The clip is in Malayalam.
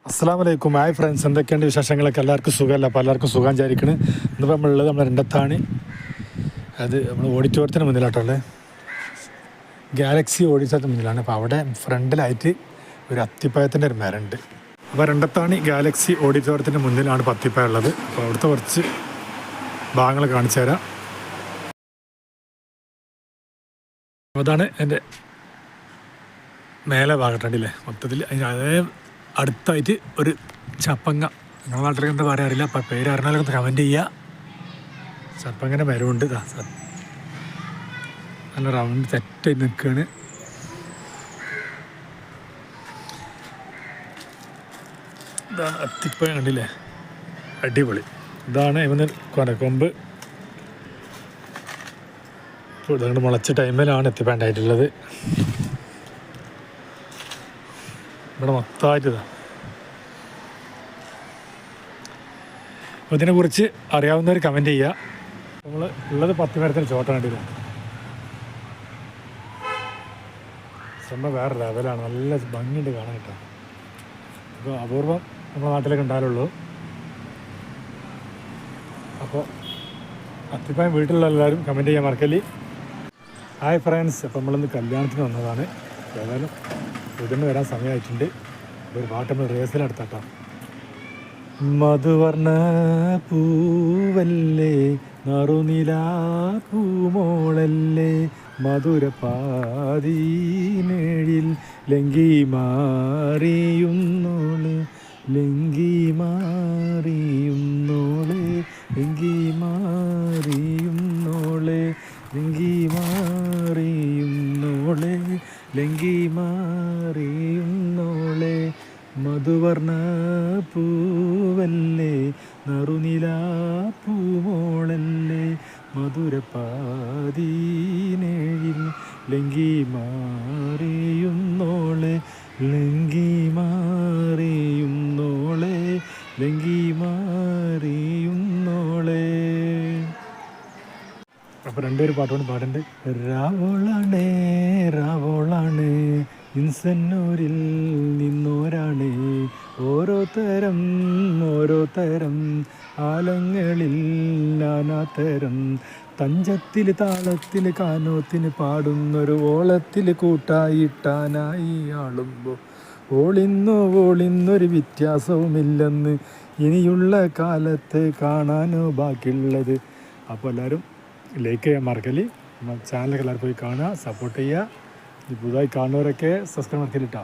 അസ്സലാമലൈക്കും. ഹായ് ഫ്രണ്ട്സ്, എന്തൊക്കെയുണ്ട് വിശേഷങ്ങളൊക്കെ? എല്ലാവർക്കും സുഖമല്ല? അപ്പോൾ എല്ലാവർക്കും സുഖം വിചാരിക്കണ്. ഇന്നിപ്പോൾ നമ്മളുള്ളത് നമ്മുടെ രണ്ടത്താണ്. അത് നമ്മൾ ഓഡിറ്റോറിയത്തിന് മുന്നിലാട്ടുള്ളത്, ഗാലക്സി ഓഡിറ്റോറിയത്തിന് മുന്നിലാണ്. അപ്പോൾ അവിടെ ഫ്രണ്ടിലായിട്ട് ഒരു അത്തിപ്പഴത്തിൻ്റെ ഒരു മരമുണ്ട്. അപ്പോൾ രണ്ടത്താണ് ഗാലക്സി ഓഡിറ്റോറിയത്തിൻ്റെ മുന്നിലാണ് ഇപ്പോൾ അത്തിപ്പഴം ഉള്ളത്. അപ്പോൾ അവിടുത്തെ കുറച്ച് ഭാഗങ്ങൾ കാണിച്ചു തരാം. അതാണ് എൻ്റെ മേലെ ഭാഗത്തുണ്ടല്ലേ മൊത്തത്തിൽ. അതേ അടുത്തായിട്ട് ഒരു ചപ്പങ്ങ, നിങ്ങളുടെ നാട്ടിലേക്ക് എന്താ പറയാറില്ല, അപ്പം പേര് അറിഞ്ഞാലൊക്കെ കമൻറ്റ് ചെയ്യുക. ചപ്പങ്ങനെ മരമുണ്ട്, നല്ല റൗണ്ട് സെറ്റായി നിൽക്കുകയാണ്. ഇതാണ് അത്തിപ്പഴം, കണ്ടില്ലേ? അടിപൊളി. ഇതാണ് ഇവന്ന് കൊമ്പ്. ഇപ്പോൾ ഇതുകൊണ്ട് മുളച്ച ടൈമിലാണ് അത്തിപ്പഴം ഉണ്ടായിട്ടുള്ളത്. ഇവിടെ മൊത്തമായിട്ട് ഇതാണ്. അപ്പോൾ ഇതിനെക്കുറിച്ച് അറിയാവുന്നവർ കമൻറ്റ് ചെയ്യുക. നമ്മൾ ഉള്ളത് 10 മരത്തിന് ചോട്ടാണ്. കണ്ടില്ല, സംഭവം വേറെ ലെവലാണ്. നല്ല ഭംഗിയുണ്ട് കാണാൻ കേട്ടോ. അപ്പോൾ അപൂർവം നമ്മുടെ നാട്ടിലൊക്കെ ഉണ്ടായാലുള്ളൂ. അപ്പോൾ അത്തിപ്പഴം വീട്ടിലുള്ള എല്ലാവരും കമൻറ്റ് ചെയ്യാൻ മറക്കല്ലേ. ഹായ് ഫ്രണ്ട്സ്, അപ്പോൾ നമ്മളിന്ന് കല്യാണത്തിന് വന്നതാണ്. ഏതായാലും ഇതിന് വരാൻ സമയമായിട്ടുണ്ട്. ഒരു പാട്ട് നമ്മൾ റിഹേഴ്സൽ നടത്താട്ടോ. മധുവർണ്ണ പൂവല്ലേ, നറുനില പൂമോളല്ലേ, മധുരപാതീനേഴിൽ ലങ്കി മാറിയുന്നോള്, ലങ്കി മാറിയുന്നോളെ, ലങ്കി മാറിയുന്നോളെ, ലങ്കി മാറിയുന്നോളെ, ലങ്കി മാറിയുന്നോളെ, മധുവർണ്ണ പൂവല്ലേ, നറുനില പൂമോളല്ലേ, മധുരപാതീനേഴിൽ ലങ്കി മാറിയുന്നോളെ, ലങ്കി മാറിയുന്നോളെ, ലങ്കി മാറിയുന്നോളെ. അപ്പോൾ രണ്ടുപേര് പാട്ടുകൊണ്ട് പാടുണ്ട്. രാവോളാണേ രാവോളാണ്, ഇൻസന്നൂരിൽ നിന്നോരാണ്, ഓരോ തരം ആലങ്ങളിൽ നാനാതരം, തഞ്ചത്തിൽ താളത്തിൽ കാനോത്തിന് പാടുന്നൊരു ഓളത്തിൽ കൂട്ടായിട്ടാനായി ആളുമ്പോൾ ഓളിന്നൊരു വ്യത്യാസവുമില്ലെന്ന് ഇനിയുള്ള കാലത്ത് കാണാനോ ബാക്കിയുള്ളത്. അപ്പോൾ എല്ലാവരും ലൈക്ക് ചെയ്യാൻ മറക്കല്ലേ. ചാനലൊക്കെ എല്ലാവരും പോയി കാണുക, സപ്പോർട്ട് ചെയ്യുക. പുതുതായി കാണുന്നവരൊക്കെ സബ്സ്ക്രൈബ് മറക്കല്ലിട്ടോ.